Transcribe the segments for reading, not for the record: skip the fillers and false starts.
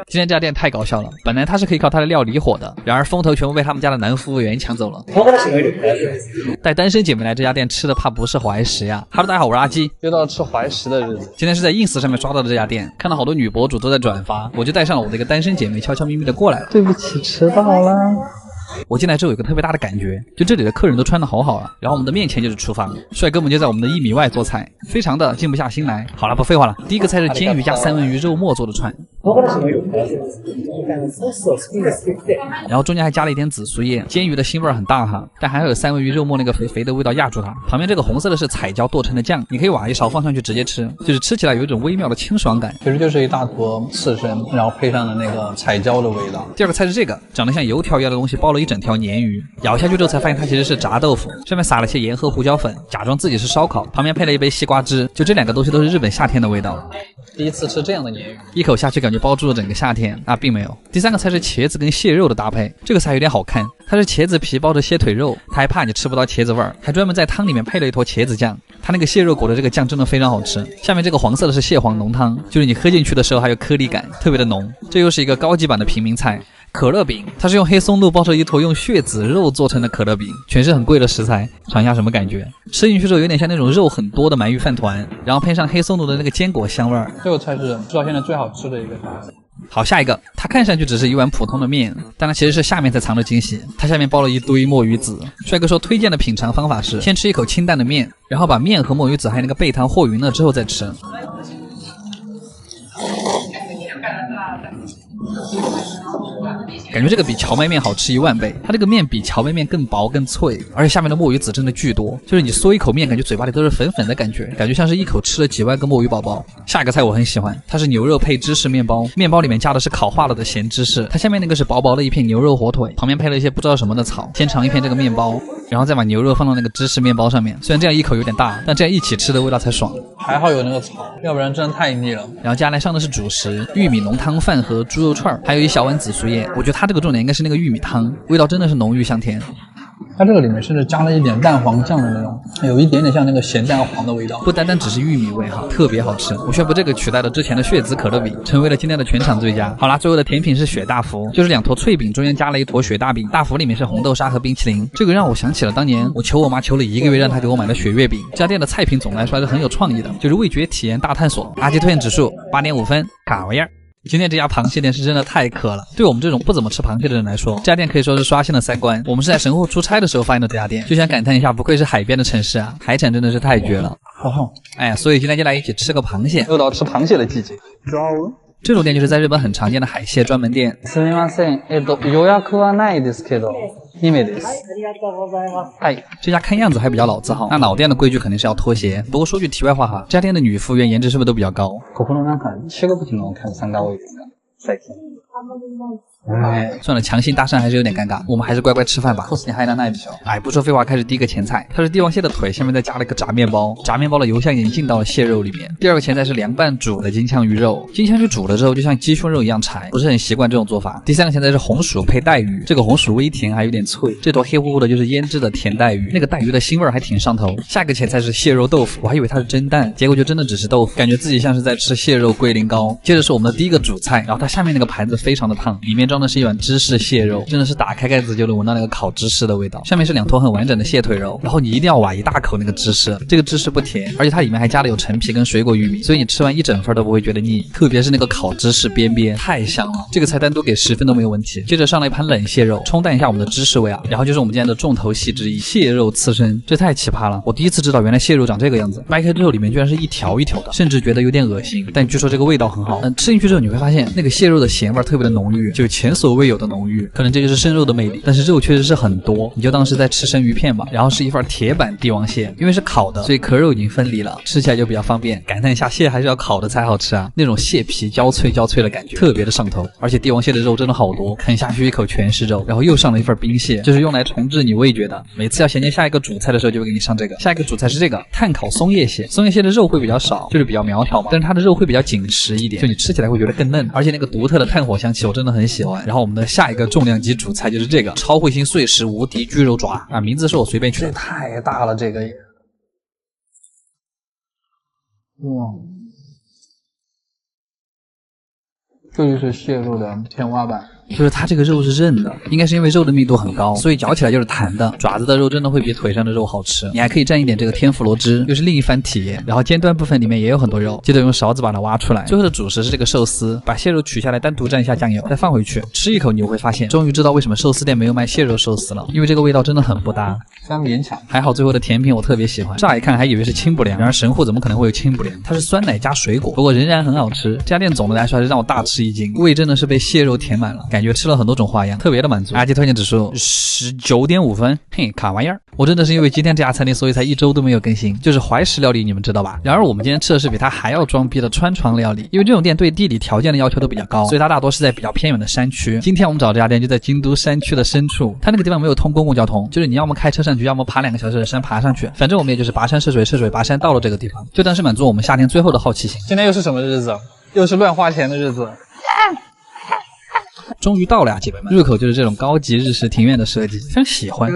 今天这家店太搞笑了，本来它是可以靠它的料理火的，然而风头全部被他们家的男服务员抢走了。带单身姐妹来这家店吃的怕不是怀石呀。Hello， 大家好，我是阿基，又到了吃怀石的日子。今天是在 ins 上面刷到的这家店，看到好多女博主都在转发，我就带上了我的一个单身姐妹，悄悄咪咪的过来了。对不起，迟到了。我进来之后有个特别大的感觉，就这里的客人都穿得好好啊，然后我们的面前就是厨房，帅哥们就在我们的1米外做菜，非常的静不下心来。好了，不废话了，第一个菜是煎鱼加三文鱼肉末做的串，然后中间还加了一点紫苏叶，煎鱼的腥味很大哈，但还有三文鱼肉末那个肥肥的味道压住它。旁边这个红色的是彩椒剁成的酱，你可以挖一勺放上去直接吃，就是吃起来有一种微妙的清爽感，其实就是一大坨刺身，然后配上了那个彩椒的味道。第二个菜是这个长得像油条一样的东西，包了一整条鲶鱼，咬下去之后才发现它其实是炸豆腐，上面撒了些盐和胡椒粉，假装自己是烧烤，旁边配了一杯西瓜汁，就这两个东西都是日本夏天的味道。第一次吃这样的鲶鱼，一口下去感觉包住了整个夏天啊，并没有。第三个菜是茄子跟蟹肉的搭配，这个菜有点好看，它是茄子皮包着蟹腿肉，它还怕你吃不到茄子味儿，还专门在汤里面配了一坨茄子酱，它那个蟹肉裹的这个酱真的非常好吃。下面这个黄色的是蟹黄浓汤，就是你喝进去的时候还有颗粒感，特别的浓。这又是一个高级版的平民菜。可乐饼，它是用黑松露包着一坨用血子肉做成的可乐饼，全是很贵的食材，尝一下什么感觉？吃进去之后有点像那种肉很多的鳗鱼饭团，然后配上黑松露的那个坚果香味儿。这个菜是吃到现在最好吃的一个菜。好，下一个，它看上去只是一碗普通的面，但它其实是下面才藏着惊喜，它下面包了一堆墨鱼籽。帅哥说推荐的品尝方法是先吃一口清淡的面，然后把面和墨鱼籽还有那个贝汤和匀了之后再吃。感觉这个比荞麦面好吃10000倍，它这个面比荞麦面更薄更脆，而且下面的墨鱼籽真的巨多，就是你嗦一口面感觉嘴巴里都是粉粉的感觉，感觉像是一口吃了几万个墨鱼宝宝。下一个菜我很喜欢，它是牛肉配芝士面包，面包里面加的是烤化了的咸芝士，它下面那个是薄薄的一片牛肉火腿，旁边配了一些不知道什么的草。先尝一片这个面包，然后再把牛肉放到那个芝士面包上面，虽然这样一口有点大，但这样一起吃的味道才爽。还好有那个草，要不然真的太腻了。然后接下来上的是主食，玉米浓汤饭和猪肉串，还有一小碗紫苏叶。我觉得它这个重点应该是那个玉米汤，味道真的是浓郁香甜。它这个里面甚至加了一点蛋黄酱的那种，有一点点像那个咸蛋黄的味道，不单单只是玉米味哈，特别好吃。我宣布这个取代了之前的血籽可乐饼，成为了今天的全场最佳。好啦，最后的甜品是雪大福，就是2坨脆饼中间加了一坨雪大饼，大福里面是红豆沙和冰淇淋。这个让我想起了当年我求我妈求了1个月让她给我买的雪月饼。这家店的菜品总来说还是很有创意的，就是味觉体验大探索。阿基推荐指数8.5分，卡玩意儿。今天这家螃蟹店是真的太磕了，对我们这种不怎么吃螃蟹的人来说，这家店可以说是刷新了3观。我们是在神户出差的时候发现的这家店，就想感叹一下，不愧是海边的城市啊，海产真的是太绝了。哎，所以今天就来一起吃个螃蟹，又到吃螃蟹的季节。这种店就是在日本很常见的海蟹专门店。すみません、予約はないですけど、2名です。哎，这家看样子还比较老字号，那老店的规矩肯定是要脱鞋。不过说句题外话哈，这家店的女服务员颜值是不是都比较高？ここのなんか中国人のお客さんが多いですか？最近。算了，强行搭讪还是有点尴尬，我们还是乖乖吃饭吧。哎，不说废话，开始第一个前菜，它是帝王蟹的腿，下面再加了一个炸面包，炸面包的油香已经进到了蟹肉里面。第二个前菜是凉拌煮的金枪鱼肉，金枪鱼煮了之后就像鸡胸肉一样柴，不是很习惯这种做法。第三个前菜是红薯配带鱼，这个红薯微甜还有点脆，这坨黑乎乎的就是腌制的甜带鱼，那个带鱼的腥味还挺上头。下一个前菜是蟹肉豆腐，我还以为它是蒸蛋，结果就真的只是豆腐，感觉自己像是在吃蟹肉龟苓膏。接着是我们的第一个主菜，然后它下面那个盘子非常的烫，里面装的是一碗芝士蟹肉，真的是打开盖子就能闻到那个烤芝士的味道。下面是2坨很完整的蟹腿肉，然后你一定要挖一大口那个芝士，这个芝士不甜，而且它里面还加了有陈皮跟水果玉米，所以你吃完一整份都不会觉得腻，特别是那个烤芝士边边太香了，这个菜单多给10分都没有问题。接着上了一盘冷蟹肉，冲淡一下我们的芝士味啊，然后就是我们今天的重头戏之一，蟹肉刺身，这太奇葩了，我第一次知道原来蟹肉长这个样子，掰开之后里面居然是一条一条的，甚至觉得有点恶心，但据说这个味道很好。吃进去之后你会发现那个蟹肉的咸味特别的浓郁，就前所未有的浓郁，可能这就是生肉的魅力，但是肉确实是很多，你就当是在吃生鱼片吧。然后是一份铁板帝王蟹，因为是烤的，所以壳肉已经分离了，吃起来就比较方便。感叹一下，蟹还是要烤的才好吃啊，那种蟹皮焦脆焦脆的感觉特别的上头，而且帝王蟹的肉真的好多，啃下去一口全是肉。然后又上了一份冰蟹，就是用来重置你味觉的，每次要衔接下一个主菜的时候就会给你上这个。下一个主菜是这个炭烤松叶蟹，松叶蟹的肉会比较少，就是比较苗条嘛，但是它的肉会比较紧实一点，就你吃起来会觉得更嫩，而且那个独特的炭火香气我真的很喜欢。然后我们的下一个重量级主菜就是这个超彗星碎石无敌巨肉爪啊，名字是我随便取的，太大了这个也。哇，这就是蟹肉的天花板。就是它这个肉是韧的，应该是因为肉的密度很高，所以嚼起来就是弹的。爪子的肉真的会比腿上的肉好吃。你还可以蘸一点这个天妇罗汁，又是另一番体验。然后尖端部分里面也有很多肉，记得用勺子把它挖出来。最后的主食是这个寿司，把蟹肉取下来，单独蘸一下酱油，再放回去，吃一口你就会发现，终于知道为什么寿司店没有卖蟹肉寿司了，因为这个味道真的很不搭，非常勉强。还好最后的甜品我特别喜欢，乍一看还以为是清补凉，然而神户怎么可能会有清补凉？它是酸奶加水果，不过仍然很好吃。这家店总的来说还是让我大吃一惊，胃真的是被蟹肉填满了，感觉吃了很多种花样，特别的满足。阿基推荐指数19.5分，嘿，卡玩意儿。我真的是因为今天这家餐厅，所以才1周都没有更新，就是怀石料理，你们知道吧？然而我们今天吃的是比它还要装逼的川床料理，因为这种店对地理条件的要求都比较高，所以它大多是在比较偏远的山区。今天我们找这家店就在京都山区的深处，它那个地方没有通公共交通，就是你要么开车上去，要么爬2个小时的山爬上去，反正我们也就是跋山涉水，涉水跋山到了这个地方，就当是满足我们夏天最后的好奇心。今天又是什么日子？又是乱花钱的日子。终于到了呀，姐妹们！入口就是这种高级日式庭院的设计，非常喜欢。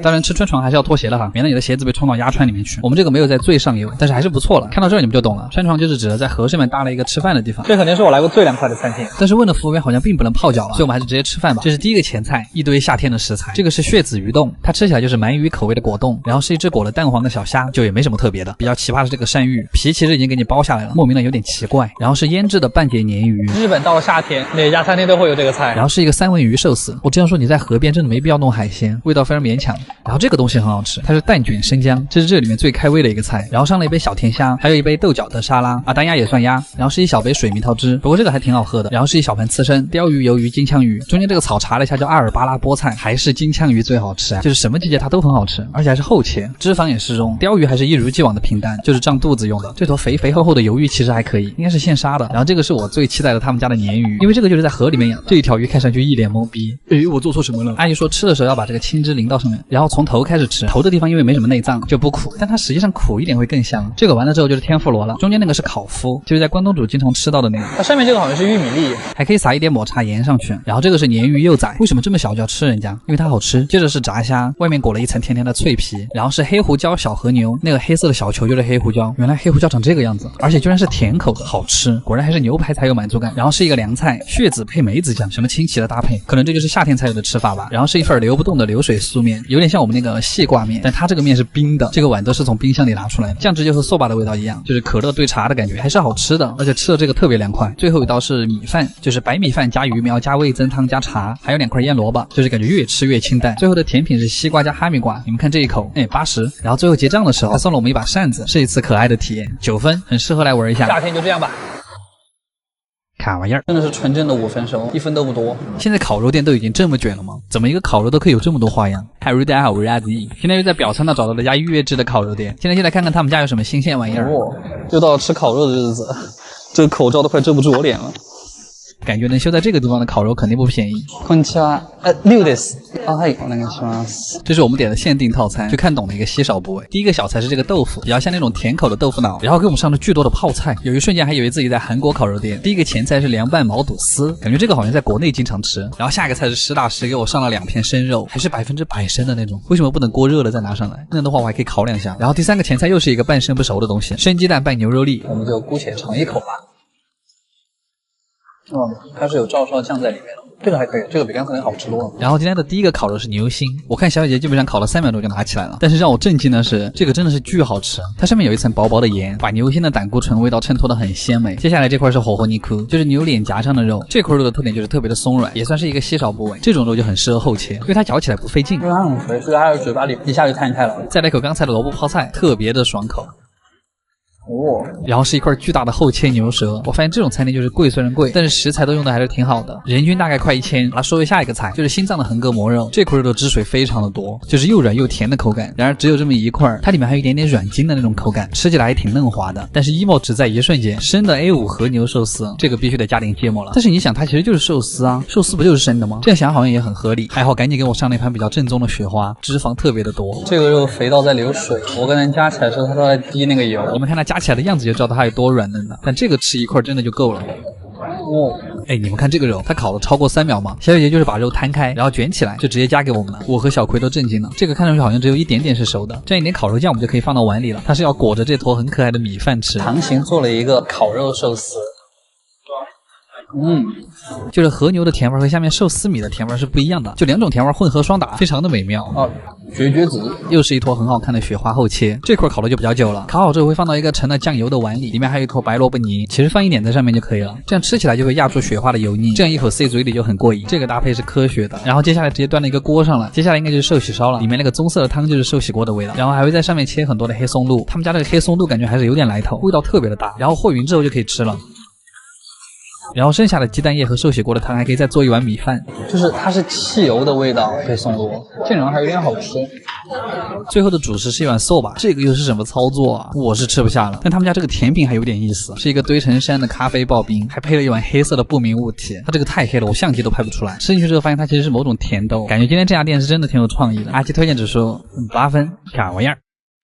当然吃川床还是要脱鞋的哈，免得你的鞋子被冲到鸭川里面去。我们这个没有在最上游，但是还是不错了。看到这儿你们就懂了，川床就是指的在河上面搭了一个吃饭的地方。这肯定是我来过最凉快的餐厅。但是问了服务员好像并不能泡脚了，所以我们还是直接吃饭吧。这是第一个前菜，一堆夏天的食材。这个是血子鱼冻，它吃起来就是鳗鱼口味的果冻，然后是一只裹了蛋黄的小虾，就也没什么特别的。比较奇葩的是这个鳝鱼，皮其实已经给你剥下来了，莫名的有点奇怪。然后是腌制的半截鲶鱼。日本到了夏天，哪家餐厅都会有这个菜。然后是一个三文鱼寿司。我这样说你在河边真的没必要弄海鲜，味道非常勉强。然后这个东西很好吃，它是蛋卷生姜，这是这里面最开胃的一个菜。然后上了一杯小甜虾，还有一杯豆角的沙拉啊，单鸭也算鸭。然后是一小杯水蜜桃汁，不过这个还挺好喝的。然后是一小盘刺身、鲷鱼、鱿鱼、金枪鱼，中间这个草查了一下叫阿尔巴拉菠菜，还是金枪鱼最好吃啊！就是什么季节它都很好吃，而且还是厚切，脂肪也适中。鲷鱼还是一如既往的平淡，就是胀肚子用的。这坨肥肥厚厚的鱿鱼其实还可以，应该是现杀的。然后这个是我最期待的他们家的鲶鱼，因为这个就是在河里面养的。这一条鱼看上去一脸懵逼，我做错什么了？阿姨说吃的时候要把这个青汁淋到上面，然后从头开始吃。头的地方因为没什么内脏就不苦，但它实际上苦一点会更香。这个完了之后就是天妇罗了，中间那个是烤麸，就是在关东煮经常吃到的那个。它上面这个好像是玉米粒，还可以撒一点抹茶盐上去。然后这个是鲶鱼幼崽，为什么这么小就要吃人家？因为它好吃。接着是炸虾，外面裹了一层甜甜的脆皮，然后是黑胡椒小和牛，那个黑色的小球就是黑胡椒。原来黑胡椒长这个样子，而且居然是甜口的，好吃。果然还是牛排才有满足感。然后是一个凉菜，血子配梅子酱，什么清奇的搭配，可能这就是夏天才有的吃法吧。然后是一份流不动的流水素面，有点像我们那个细挂面，但它这个面是冰的，这个碗都是从冰箱里拿出来的。酱汁就和soba的味道一样，就是可乐兑茶的感觉，还是好吃的，而且吃了这个特别凉快。最后一道是米饭，就是白米饭加鱼苗加味增汤加茶，还有2块腌萝卜，就是感觉越吃越清淡。最后的甜品是西瓜加哈密瓜，你们看这一口，80。然后最后结账的时候还送了我们一把扇子，是一次可爱的体验，9分，很适合来玩一下。夏天就这样吧。卡玩意儿真的是纯正的5分熟，1分都不多。现在烤肉店都已经这么卷了吗？怎么一个烤肉都可以有这么多花样？嗨，大家好，我是阿迪。现在又在表参道找到了家预约制的烤肉店，现在看看他们家有什么新鲜玩意儿。又到了吃烤肉的日子，这个口罩都快遮不住我脸了。感觉能修在这个地方的烤肉肯定不便宜。こんにちは。6です。はい、お願いします。这是我们点的限定套餐，就看懂了一个稀少部位。第一个小菜是这个豆腐，比较像那种甜口的豆腐脑，然后给我们上了巨多的泡菜，有一瞬间还以为自己在韩国烤肉店。第一个前菜是凉拌毛肚丝，感觉这个好像在国内经常吃。然后下一个菜是实打实给我上了2片生肉，还是100%生的那种。为什么不等锅热了再拿上来？那样的话我还可以烤2下。然后第3个前菜又是一个半生不熟的东西，生鸡蛋拌牛肉粒，我们就姑且尝一口吧。它是有照烧酱在里面的，这个还可以，这个比刚才好吃多了。然后今天的第一个烤肉是牛心，我看小姐姐基本上烤了3秒钟就拿起来了，但是让我震惊的是，这个真的是巨好吃，它上面有一层薄薄的盐，把牛心的胆固醇味道衬托得很鲜美。接下来这块是火尼库，就是牛脸颊上的肉，这块肉的特点就是特别的松软，也算是一个稀少部位，这种肉就很适合厚切，因为它嚼起来不费劲，因为它很肥，所以它在嘴巴里一下就摊开了。再来口刚才的萝卜泡菜，特别的爽口。然后是一块巨大的厚切牛舌，我发现这种餐厅就是贵虽然贵，但是食材都用的还是挺好的，人均大概快1000。来说下一个菜，就是心脏的横膈膜肉，这块肉的汁水非常的多，就是又软又甜的口感，然而只有这么一块，它里面还有一点点软筋的那种口感，吃起来还挺嫩滑的。但是emo只在一瞬间，生的 A5 和牛寿司，这个必须得加点芥末了。但是你想，它其实就是寿司啊，寿司不就是生的吗？这样想好像也很合理。还好赶紧给我上了一盘比较正宗的雪花，脂肪特别的多。这个肉肥到在流水，我跟人加起来时候它都在滴那个油。你们看它加起来的样子就知道它有多软嫩了，但这个吃一块真的就够了。哎，你们看这个肉，它烤了超过3秒吗？小姐姐就是把肉摊开，然后卷起来，就直接夹给我们了。我和小葵都震惊了，这个看上去好像只有一点点是熟的，这样一点烤肉酱我们就可以放到碗里了。它是要裹着这坨很可爱的米饭吃。唐行做了一个烤肉寿司。就是和牛的甜味和下面寿司米的甜味是不一样的，就2种甜味混合双打，非常的美妙哦，绝子。又是一坨很好看的雪花厚切，这块烤的就比较久了，烤好之后会放到一个盛了酱油的碗里，里面还有一坨白萝卜泥，其实放一点在上面就可以了，这样吃起来就会压住雪花的油腻，这样一口塞嘴里就很过瘾。这个搭配是科学的。然后接下来直接端到一个锅上了，接下来应该就是寿喜烧了，里面那个棕色的汤就是寿喜锅的味道，然后还会在上面切很多的黑松露，他们家这个黑松露感觉还是有点来头，味道特别的大，然后和匀之后就可以吃了。然后剩下的鸡蛋液和寿喜锅的汤还可以再做一碗米饭，就是它是汽油的味道，黑松露这种还有点好吃。最后的主食是一碗寿吧，这个又是什么操作啊？我是吃不下了。但他们家这个甜品还有点意思，是一个堆成山的咖啡刨冰，还配了一碗黑色的不明物体。它这个太黑了，我相机都拍不出来。吃进去之后发现它其实是某种甜豆，感觉今天这家店是真的挺有创意的。阿奇推荐指数8分，啥玩意儿？